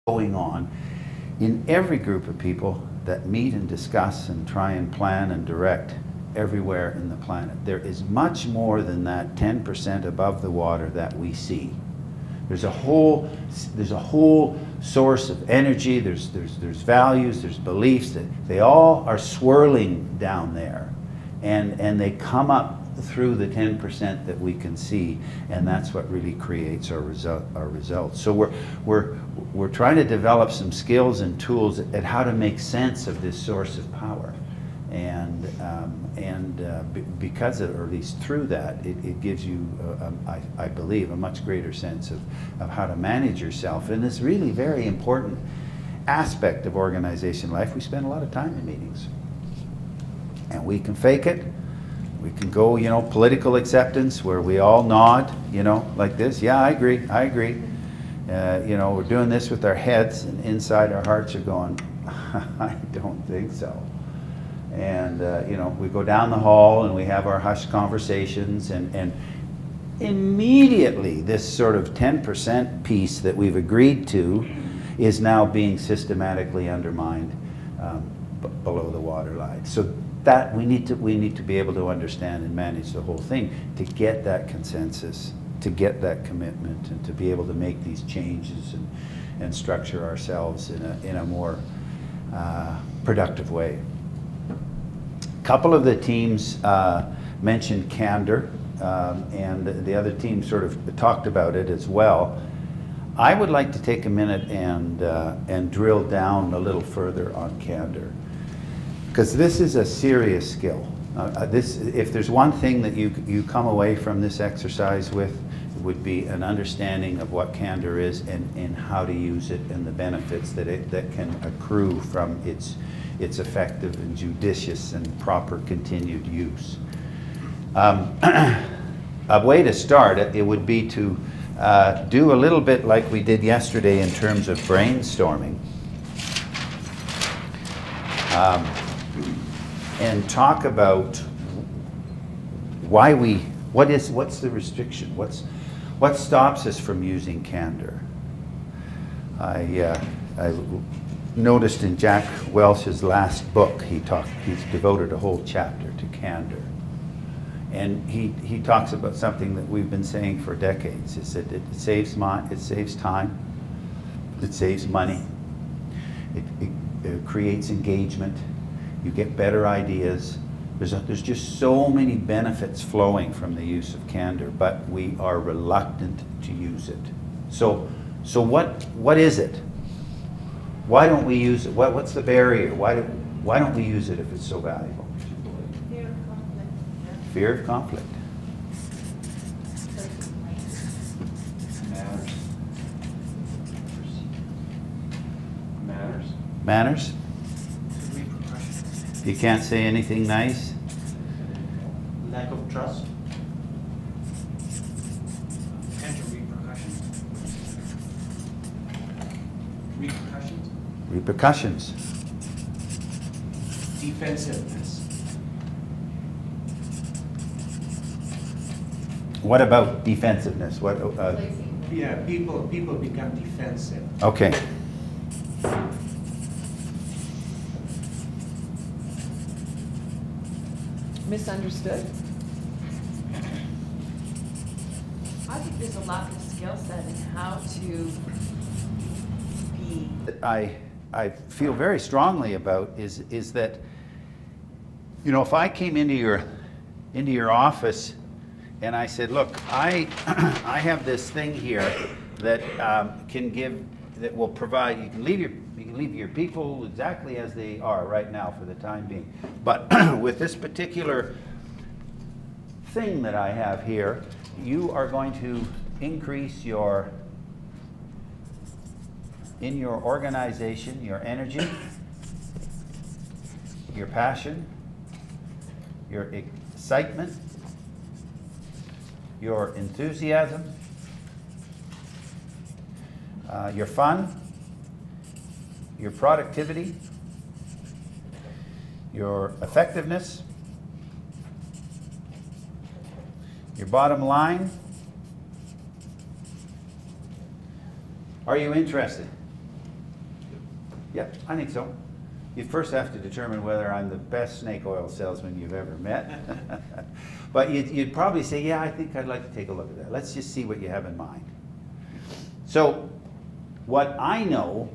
going on in every group of people that meet and discuss and try and plan and direct everywhere in the planet. There is much more than that 10% above the water that we see. There's a whole source of energy, there's values, there's beliefs, that they all are swirling down there, and they come up through the 10% that we can see, and that's what really creates our results. So we're trying to develop some skills and tools at how to make sense of this source of power, and because of, or at least through that, it gives you, I believe, a much greater sense of how to manage yourself in this really very important aspect of organization life. We spend a lot of time in meetings, and we can fake it. We can go, you know, political acceptance where we all nod, you know, like this. Yeah, I agree, I agree. You know, we're doing this with our heads, and inside our hearts are going, I don't think so. And, you know, we go down the hall and we have our hushed conversations, and immediately this sort of 10% piece that we've agreed to is now being systematically undermined below the waterline. So that we need to be able to understand and manage the whole thing to get that consensus, to get that commitment, and to be able to make these changes and structure ourselves in a more productive way. A couple of the teams mentioned candor, and the other team sort of talked about it as well. I would like to take a minute and drill down a little further on candor, because this is a serious skill. If there's one thing that you come away from this exercise with, it would be an understanding of what candor is and how to use it, and the benefits that can accrue from its effective and judicious and proper continued use. A way to start it would be to do a little bit like we did yesterday in terms of brainstorming. And talk about what's the restriction? What stops us from using candor? I noticed in Jack Welch's last book, he's devoted a whole chapter to candor. And he talks about something that we've been saying for decades, is that it saves time, it saves money, it creates engagement, you get better ideas. There's just so many benefits flowing from the use of candor, but we are reluctant to use it. So what is it? Why don't we use it? What's the barrier? Why don't we use it if it's so valuable? Fear of conflict. Yeah. Fear of conflict. Manners. You can't say anything nice. Lack of trust. Potential repercussions. Repercussions. Defensiveness. What about defensiveness? What? Yeah, people become defensive. Okay. Misunderstood. I think there's a lack of skill set in how to be. I feel very strongly about is that, you know, if I came into your office and I said, look, I have this thing here that that will provide, you can leave your people exactly as they are right now for the time being, but with this particular thing that I have here, you are going to increase in your organization, your energy, your passion, your excitement, your enthusiasm, your fun, your productivity, your effectiveness, your bottom line. Are you interested? Yeah, I think so. You first have to determine whether I'm the best snake oil salesman you've ever met. But you'd probably say, yeah, I think I'd like to take a look at that. Let's just see what you have in mind. So what I know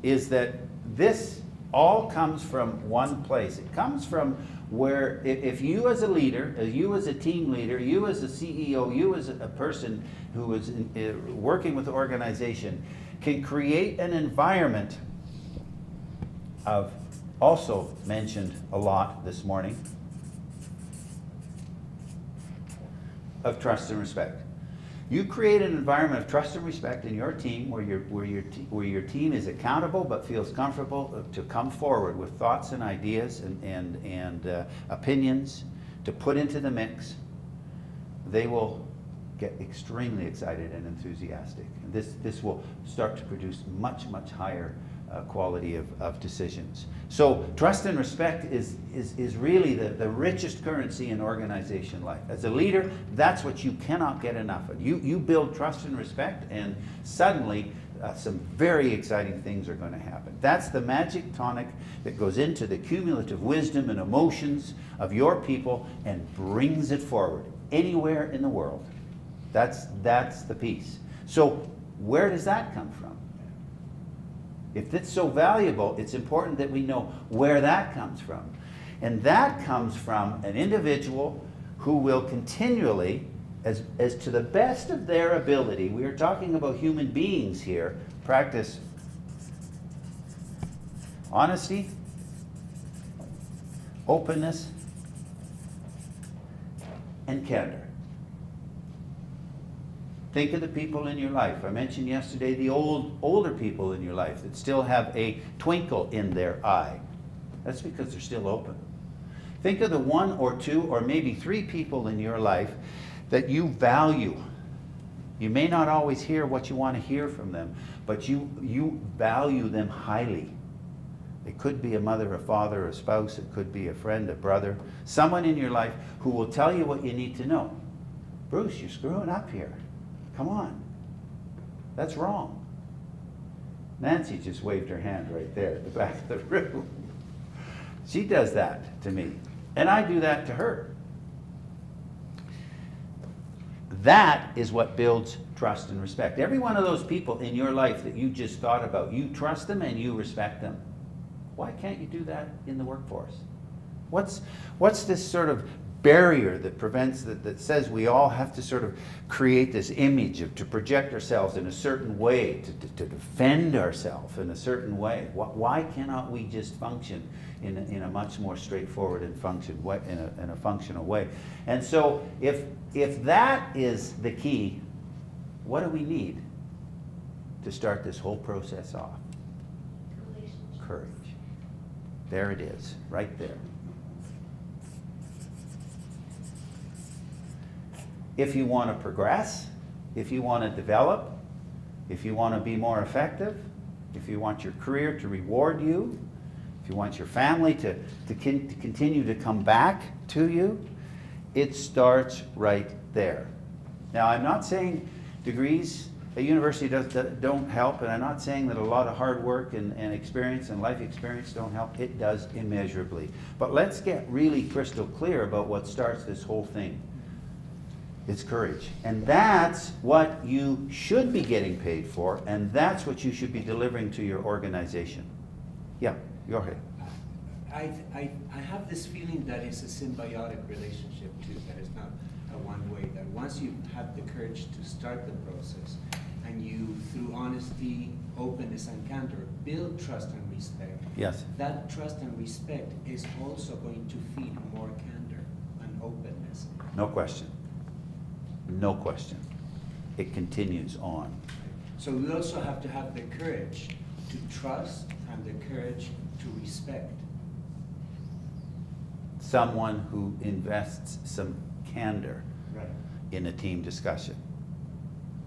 is that this all comes from one place. It comes from where if you as a leader, you as a team leader, you as a CEO, you as a person who is working with the organization can create an environment of, also mentioned a lot this morning, of trust and respect. You create an environment of trust and respect in your team where your team is accountable but feels comfortable to come forward with thoughts and ideas and opinions to put into the mix. They will get extremely excited and enthusiastic. And this will start to produce much, much higher quality of decisions. So trust and respect is really the richest currency in organization life. As a leader, that's what you cannot get enough of. You build trust and respect, and suddenly some very exciting things are going to happen. That's the magic tonic that goes into the cumulative wisdom and emotions of your people and brings it forward anywhere in the world. That's the piece. So where does that come from? If it's so valuable, it's important that we know where that comes from. And that comes from an individual who will continually, as to the best of their ability, we are talking about human beings here, practice honesty, openness, and candor. Think of the people in your life. I mentioned yesterday the older people in your life that still have a twinkle in their eye. That's because they're still open. Think of the one or two or maybe three people in your life that you value. You may not always hear what you want to hear from them, but you value them highly. It could be a mother, a father, a spouse. It could be a friend, a brother. Someone in your life who will tell you what you need to know. Bruce, you're screwing up here. Come on. That's wrong. Nancy just waved her hand right there at the back of the room. She does that to me. And I do that to her. That is what builds trust and respect. Every one of those people in your life that you just thought about, you trust them and you respect them. Why can't you do that in the workforce? What's this sort of barrier that prevents, that says we all have to sort of create this image to project ourselves in a certain way, to defend ourselves in a certain way? Why cannot we just function in a much more straightforward and in a functional way? And so if that is the key, what do we need to start this whole process off? Courage. There it is, right there. If you want to progress, if you want to develop, if you want to be more effective, if you want your career to reward you, if you want your family to continue to come back to you, it starts right there. Now, I'm not saying degrees at university don't help, and I'm not saying that a lot of hard work and experience and life experience don't help. It does immeasurably. But let's get really crystal clear about what starts this whole thing. It's courage. And that's what you should be getting paid for, and that's what you should be delivering to your organization. Yeah, go ahead. I have this feeling that it's a symbiotic relationship too, that it's not a one-way, that once you have the courage to start the process, and you, through honesty, openness, and candor, build trust and respect. Yes. That trust and respect is also going to feed more candor and openness. No question. No question. It continues on. So we also have to have the courage to trust and the courage to respect. Someone who invests some candor Right. in a team discussion.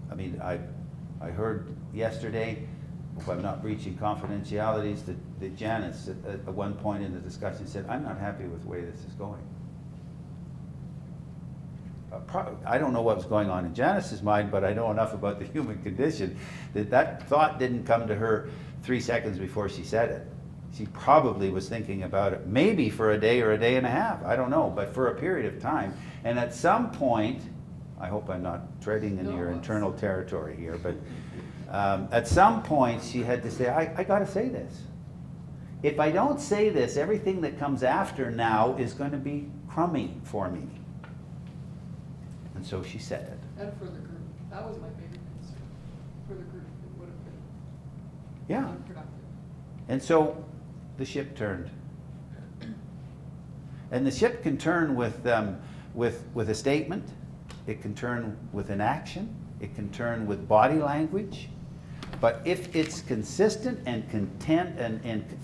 I mean, I heard yesterday, if I'm not breaching confidentialities, that Janice at one point in the discussion said, I'm not happy with the way this is going. I don't know what was going on in Janice's mind, but I know enough about the human condition that that thought didn't come to her 3 seconds before she said it. She probably was thinking about it, maybe for a day or a day and a half, I don't know, but for a period of time. And at some point, I hope I'm not treading in your internal territory here, but at some point she had to say, I got to say this. If I don't say this, everything that comes after now is going to be crummy for me. And so she said it. And for the group, that was my favorite concern. For the group, it would have been Yeah. unproductive. And so the ship turned. And the ship can turn with a statement. It can turn with an action. It can turn with body language. But if it's consistent and content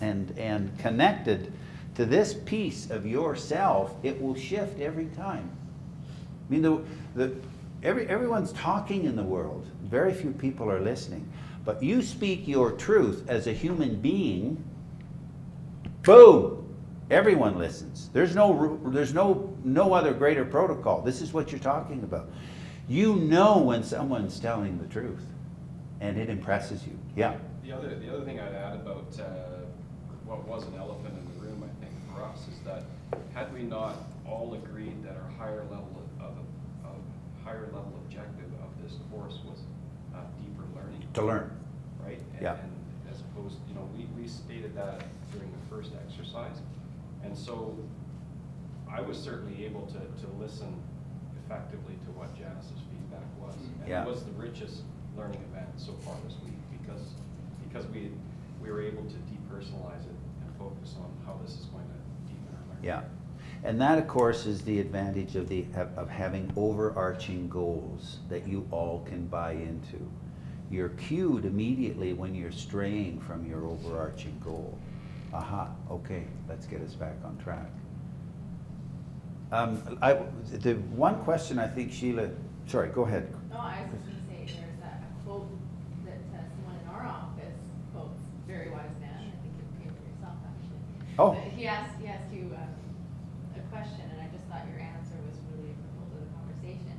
and connected to this piece of yourself, it will shift every time. I mean, everyone's talking in the world. Very few people are listening. But you speak your truth as a human being, boom! Everyone listens. There's no other greater protocol. This is what you're talking about. You know when someone's telling the truth, and it impresses you. Yeah. The other thing I'd add about what was an elephant in the room, I think, for us, is that had we not all agreed that our higher level objective of this course was deeper learning. To learn. Right? Yeah. And as opposed, we stated that during the first exercise. And so I was certainly able to listen effectively to what Janice's feedback was. And Yeah. it was the richest learning event so far this week because we were able to depersonalize it and focus on how this is going to deepen our learning. Yeah. And that, of course, is the advantage of having overarching goals that you all can buy into. You're cued immediately when you're straying from your overarching goal. Aha, okay, let's get us back on track. The one question I think Sheila, sorry, go ahead. No, I was just going to say there's a quote that someone in our office quotes, very wise man, I think you came from yourself actually. Oh. But he asked you a question, and I just thought your answer was really applicable to the conversation.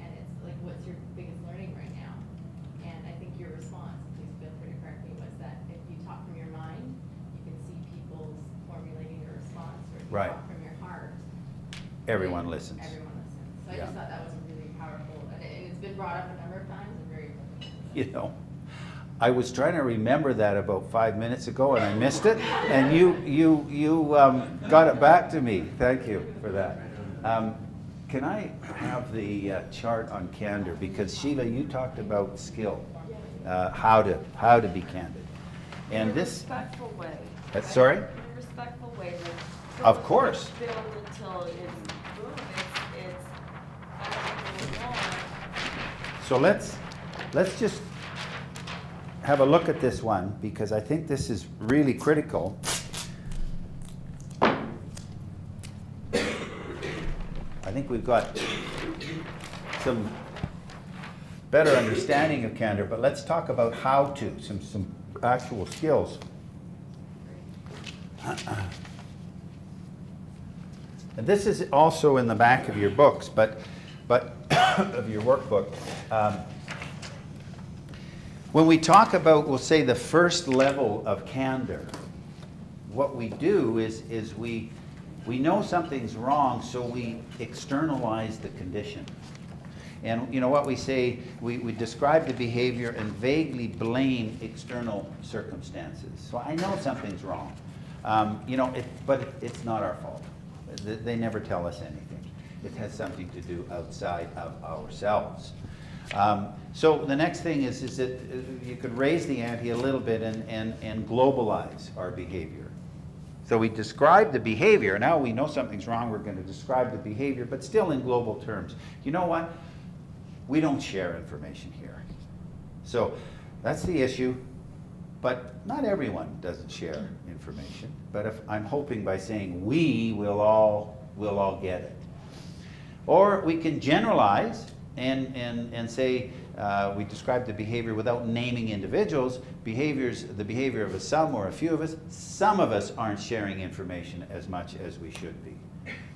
And it's like, what's your biggest learning right now? And I think your response, please feel free to correct me, was that if you talk from your mind, you can see people's formulating a response, or if you Right. talk from your heart, Everyone listens. everyone listens. So I Yeah. just thought that was a really powerful, and it's been brought up a number of times and very applicable. You know, I was trying to remember that about 5 minutes ago and I missed it, and you got it back to me. Thank you for that. Can I have the chart on candor? Because Sheila, you talked about skill, how to be candid, and In a this. respectful way. Sorry? In a respectful way. Like, Of course. Build until it's boom. It's I don't know more. So let's just have a look at this one, because I think this is really critical. I think we've got some better understanding of candor, but let's talk about how to, some actual skills. And this is also in the back of your books, but of your workbook. When we talk about, we'll say, the first level of candor, what we do is we know something's wrong, so we externalize the condition. And you know what we say, we describe the behavior and vaguely blame external circumstances. So I know something's wrong, but it's not our fault. They never tell us anything. It has something to do outside of ourselves. So the next thing is that you could raise the ante a little bit and globalize our behavior. So we describe the behavior. Now we know something's wrong, we're going to describe the behavior, but still in global terms. You know what? We don't share information here. So that's the issue. But not everyone doesn't share information. But if I'm hoping by saying we will all get it. Or we can generalize and say we describe the behavior without naming individuals. The behavior of some or a few of us. Some of us aren't sharing information as much as we should be.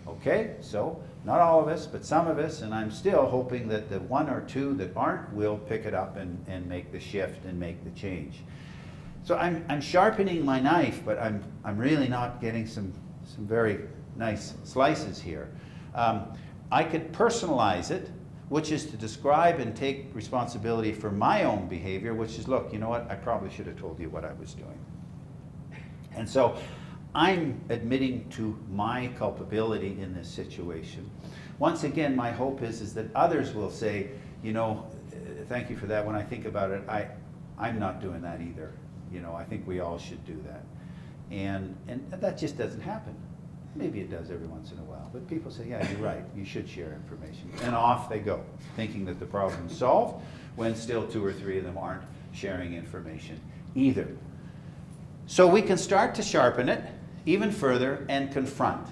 Okay, so not all of us, but some of us, and I'm still hoping that the one or two that aren't will pick it up and make the shift and make the change. So I'm sharpening my knife, but I'm really not getting some very nice slices here. I could personalize it, which is to describe and take responsibility for my own behavior, which is, look, you know what, I probably should have told you what I was doing. And so I'm admitting to my culpability in this situation. Once again, my hope is that others will say, you know, thank you for that. When I think about it, I'm not doing that either. You know, I think we all should do that. And that just doesn't happen. Maybe it does every once in a while, but people say, yeah, you're right, you should share information. And off they go, thinking that the problem's solved, when still 2 or 3 of them aren't sharing information either. So we can start to sharpen it even further and confront.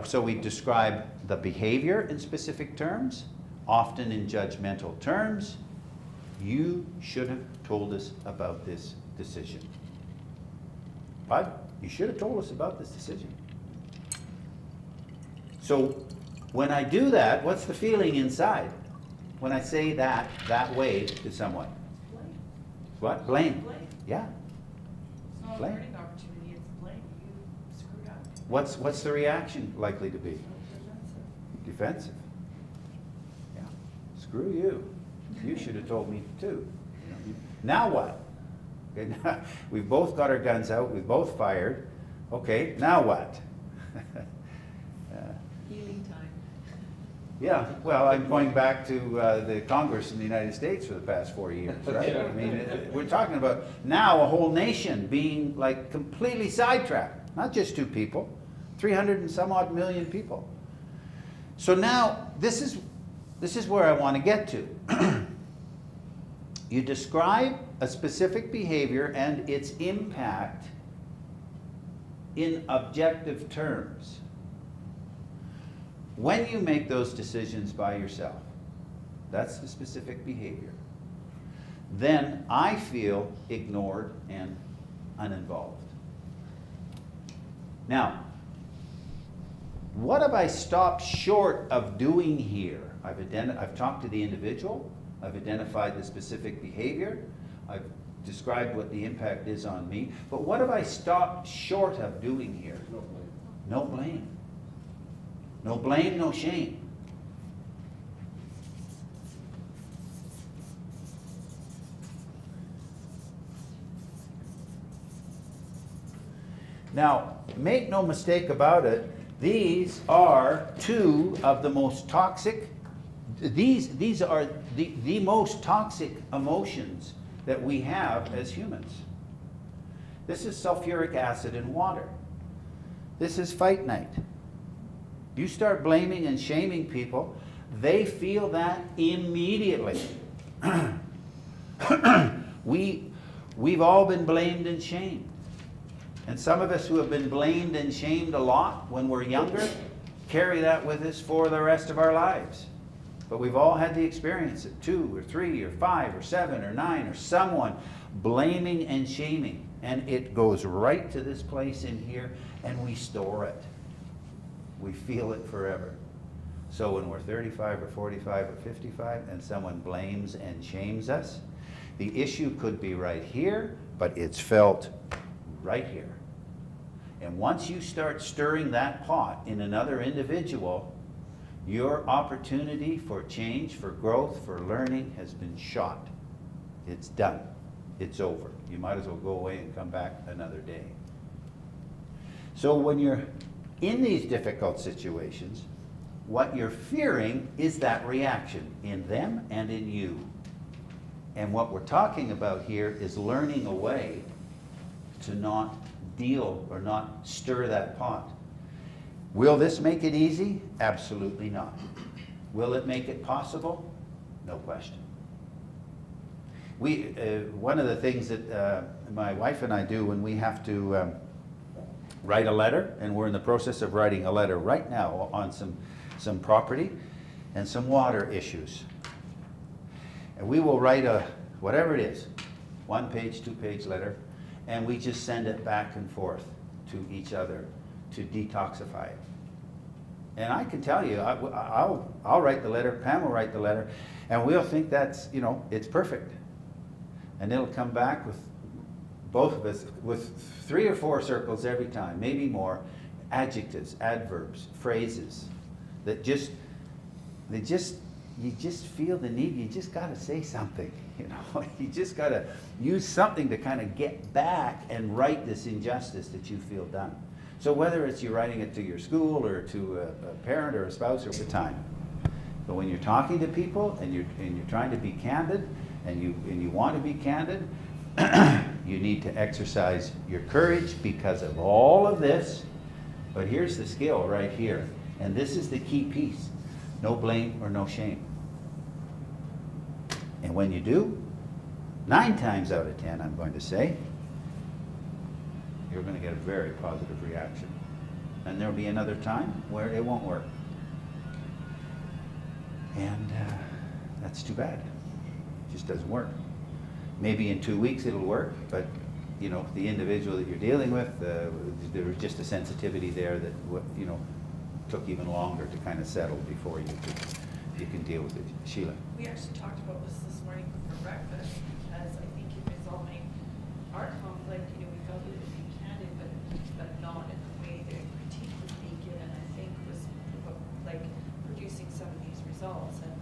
So we describe the behavior in specific terms, often in judgmental terms. You should have told us about this decision. Bud, you should have told us about this decision. So when I do that, what's the feeling inside? When I say that way to someone? Blame. What? Blame. Blame. Yeah. It's not a Blame. learning opportunity, it's blame. You screwed up. What's the reaction likely to be? Defensive. Defensive. Yeah. Screw you. You should have told me too. Now what? Okay, now, we've both got our guns out. We've both fired. Okay, now what? Healing time. Yeah, well, I'm going back to the Congress in the United States for the past 4 years, right? I mean, we're talking about now a whole nation being like completely sidetracked. Not just 2 people, 300 and some odd million people. So now this is where I want to get to. You describe a specific behavior and its impact in objective terms. When you make those decisions by yourself, that's the specific behavior, then I feel ignored and uninvolved. Now, what have I stopped short of doing here? I've talked to the individual, I've identified the specific behavior, I've described what the impact is on me, but what have I stopped short of doing here? No blame. No blame, no shame. Now, make no mistake about it, these are 2 of the most toxic, these are the most toxic emotions that we have as humans. This is sulfuric acid in water. This is fight night. You start blaming and shaming people, they feel that immediately. We've all been blamed and shamed. And some of us who have been blamed and shamed a lot when we're younger carry that with us for the rest of our lives. But we've all had the experience of 2 or 3 or 5 or 7 or 9 or someone blaming and shaming. And it goes right to this place in here and we store it. We feel it forever. So when we're 35 or 45 or 55 and someone blames and shames us, the issue could be right here, but it's felt right here. And once you start stirring that pot in another individual, your opportunity for change, for growth, for learning has been shot. It's done. It's over. You might as well go away and come back another day. So when you're in these difficult situations, what you're fearing is that reaction in them and in you. And what we're talking about here is learning a way to not deal or not stir that pot. Will this make it easy? Absolutely not. Will it make it possible? No question. One of the things that my wife and I do when we have to write a letter, and we're in the process of writing a letter right now on some property and some water issues. And we will write whatever it is, 1-page, 2-page letter, and we just send it back and forth to each other to detoxify it. And I can tell you, I'll write the letter, Pam will write the letter, and we'll think that's, you know, it's perfect. And it'll come back with, both of us, with 3 or 4 circles every time, maybe more, adjectives, adverbs, phrases, that you just feel the need, you just gotta say something, you know, you just gotta use something to kind of get back and right this injustice that you feel done. So whether it's you writing it to your school or to a parent or a spouse or the time, but when you're talking to people and you're trying to be candid and you want to be candid, you need to exercise your courage because of all of this. But here's the skill right here, and this is the key piece: no blame or no shame. And when you do, 9 times out of 10, I'm going to say, you're going to get a very positive reaction. And there'll be another time where it won't work. And that's too bad. It just doesn't work. Maybe in 2 weeks it'll work, but you know, the individual that you're dealing with, there was just a sensitivity there that, you know, took even longer to kind of settle before you can deal with it. Sheila. We actually talked about this morning for breakfast, because I think in resolving our conflict, you know, we felt we were being candid, but not in the way that critique was being given, I think was like producing some of these results. And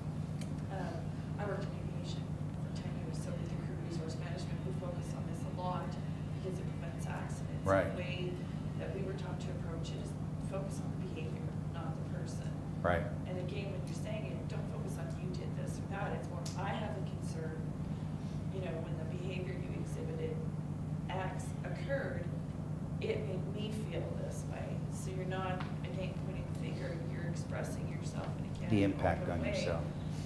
I worked in aviation for 10 years, so with the crew resource management, we focus on this a lot because it prevents accidents. Right. The way that we were taught to approach it is focus on the behavior, not the person. Right. And again, when you're saying it, don't focus on you did this or that. It's more, I have a concern, you know, when the behavior you exhibited X occurred, it made me feel this way. So you're not, again, pointing the finger, you're expressing yourself in a candid, The impact open on way. yourself.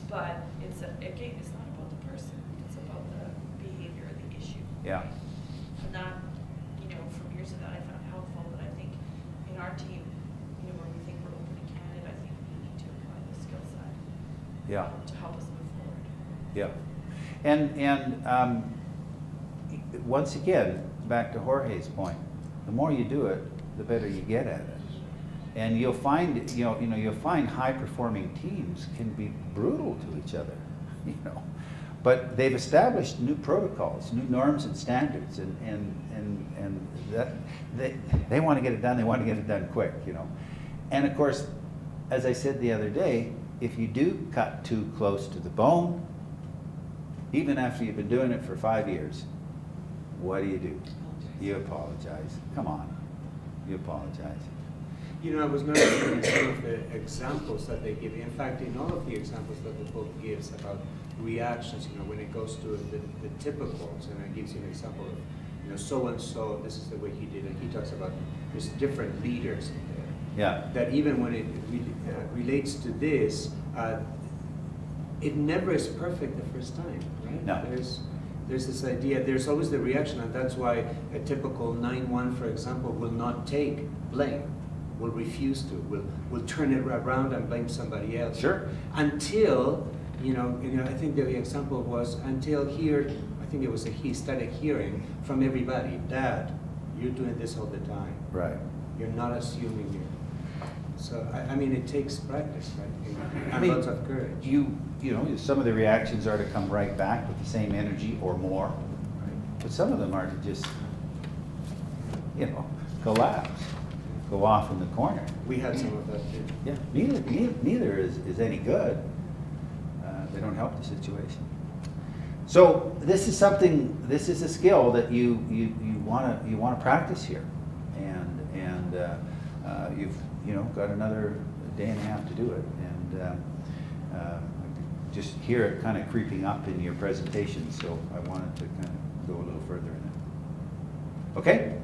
But it's, again, it's not about the person. It's about the behavior or the issue. Yeah. And that, you know, from years of that, I found helpful. But I think in our team, you know, where we think we're open and candid, I think we need to apply the skill set. Yeah. To help us move forward. Yeah. And once again, back to Jorge's point, the more you do it, the better you get at it. And you'll find, you'll find high-performing teams can be brutal to each other, you know. But they've established new protocols, new norms and standards, and that they want to get it done. They want to get it done quick, you know. And of course, as I said the other day, if you do cut too close to the bone, even after you've been doing it for 5 years, what do? You apologize. Come on, you apologize. You know, I was noticing some of the examples that they give. In fact, in all of the examples that the book gives about reactions, you know, when it goes to the typicals, and it gives you an example of, you know, so-and-so, this is the way he did it. He talks about there's different leaders in there. Yeah. That even when it relates to this, it never is perfect the first time, right? No. There's this idea, there's always the reaction, and that's why a typical 9-1, for example, will not take blame. Will refuse to, will turn it around and blame somebody else. Sure. Until, you know, I think the example was until here, I think it was he started hearing from everybody, Dad, you're doing this all the time. Right. You're not assuming it. So, I mean, it takes practice, right? And I mean, lots of courage. You know, some of the reactions are to come right back with the same energy or more, right? But some of them are to just, you know, collapse. Go off in the corner. We had some of that too. Yeah, neither is any good. They don't help the situation. So this is something. This is a skill that you want to practice here, and you've got another day and a half to do it, and just hear it kind of creeping up in your presentation. So I wanted to kind of go a little further in it. Okay.